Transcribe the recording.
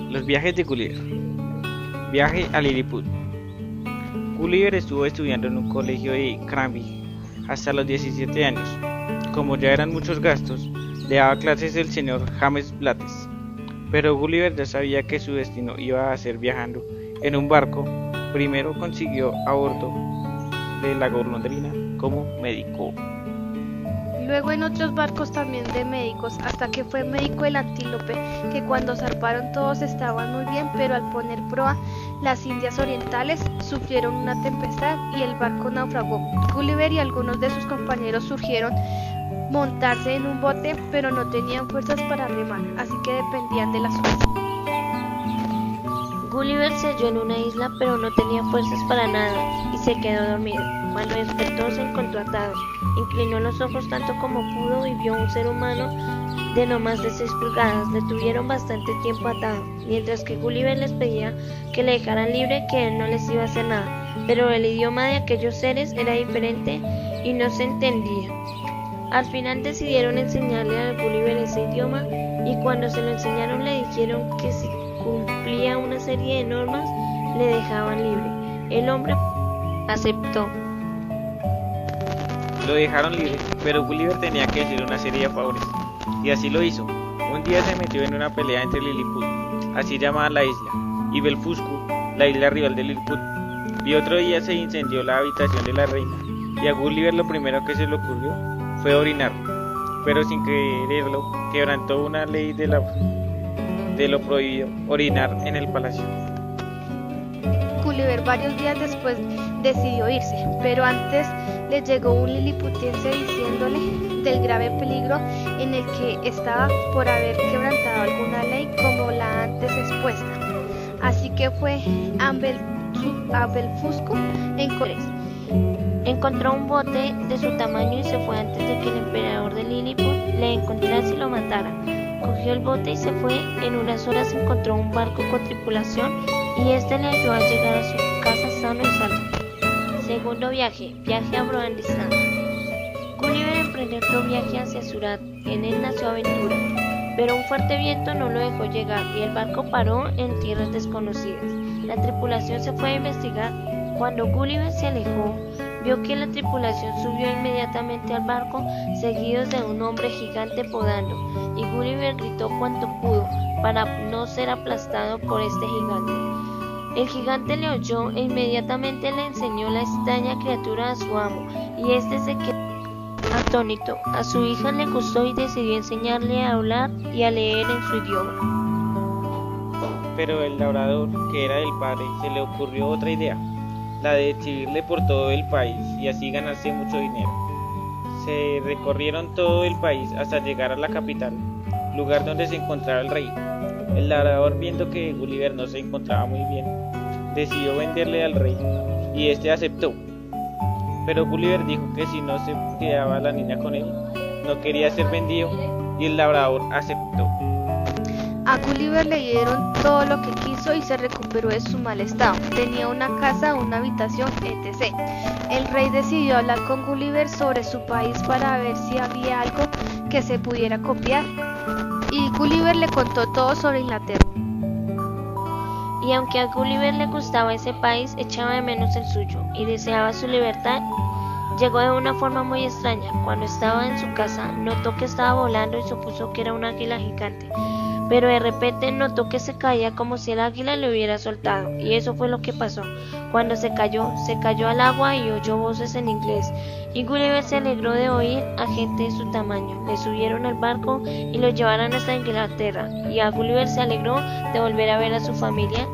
Los viajes de Gulliver. Viaje a Lilliput. Gulliver estuvo estudiando en un colegio de Cranby hasta los 17 años. Como ya eran muchos gastos, le daba clases el señor James Blattes. Pero Gulliver ya sabía que su destino iba a ser viajando en un barco. Primero consiguió a bordo de la golondrina como médico. Luego en otros barcos también de médicos, hasta que fue médico el antílope, que cuando zarparon todos estaban muy bien, pero al poner proa las Indias Orientales sufrieron una tempestad y el barco naufragó. Gulliver y algunos de sus compañeros surgieron montarse en un bote, pero no tenían fuerzas para remar, así que dependían de las olas. Gulliver se halló en una isla, pero no tenía fuerzas para nada y se quedó dormido. Cuando despertó se encontró atado. Inclinó los ojos tanto como pudo y vio un ser humano de no más de 6 pulgadas. Le tuvieron bastante tiempo atado, mientras que Gulliver les pedía que le dejaran libre, que él no les iba a hacer nada. Pero el idioma de aquellos seres era diferente y no se entendía. Al final decidieron enseñarle a Gulliver ese idioma, y cuando se lo enseñaron le dijeron que si cumplía una serie de normas le dejaban libre. El hombre aceptó. Lo dejaron libre, pero Gulliver tenía que decir una serie de favores, y así lo hizo. Un día se metió en una pelea entre Lilliput, así llamada la isla, y Belfuscu, la isla rival de Lilliput. Y otro día se incendió la habitación de la reina, y a Gulliver lo primero que se le ocurrió fue orinar, pero sin quererlo quebrantó una ley de lo prohibido orinar en el palacio. Gulliver varios días después decidió irse, pero antes le llegó un liliputense diciéndole del grave peligro en el que estaba por haber quebrantado alguna ley como la antes expuesta. Así que fue a Belfuscu en Cores. Encontró un bote de su tamaño y se fue antes de que el emperador de Lilliput le encontrase y lo matara. Cogió el bote y se fue. En unas horas encontró un barco con tripulación y este le ayudó a llegar a su casa sano y salvo. Segundo viaje a Broadistan. Gulliver emprendió otro viaje hacia Surat. En él nació aventura, pero un fuerte viento no lo dejó llegar y el barco paró en tierras desconocidas. La tripulación se fue a investigar. Cuando Gulliver se alejó, vio que la tripulación subió inmediatamente al barco, seguidos de un hombre gigante podando, y Gulliver gritó cuanto pudo para no ser aplastado por este gigante. El gigante le oyó e inmediatamente le enseñó la extraña criatura a su amo, y este se quedó atónito. A su hija le gustó y decidió enseñarle a hablar y a leer en su idioma. Pero el labrador, que era del padre, se le ocurrió otra idea, la de exhibirle por todo el país y así ganarse mucho dinero. Se recorrieron todo el país hasta llegar a la capital, lugar donde se encontraba el rey. El labrador, viendo que Gulliver no se encontraba muy bien, decidió venderle al rey, y este aceptó. Pero Gulliver dijo que si no se quedaba la niña con él, no quería ser vendido, y el labrador aceptó. A Gulliver le dieron todo lo que quiso y se recuperó de su mal estado. Tenía una casa, una habitación, etc. El rey decidió hablar con Gulliver sobre su país para ver si había algo que se pudiera copiar. Y Gulliver le contó todo sobre Inglaterra. Y aunque a Gulliver le gustaba ese país, echaba de menos el suyo y deseaba su libertad. Llegó de una forma muy extraña. Cuando estaba en su casa, notó que estaba volando y supuso que era un águila gigante. Pero de repente notó que se caía como si el águila le hubiera soltado, y eso fue lo que pasó. Cuando se cayó al agua y oyó voces en inglés, y Gulliver se alegró de oír a gente de su tamaño. Le subieron al barco y lo llevaron hasta Inglaterra, y a Gulliver se alegró de volver a ver a su familia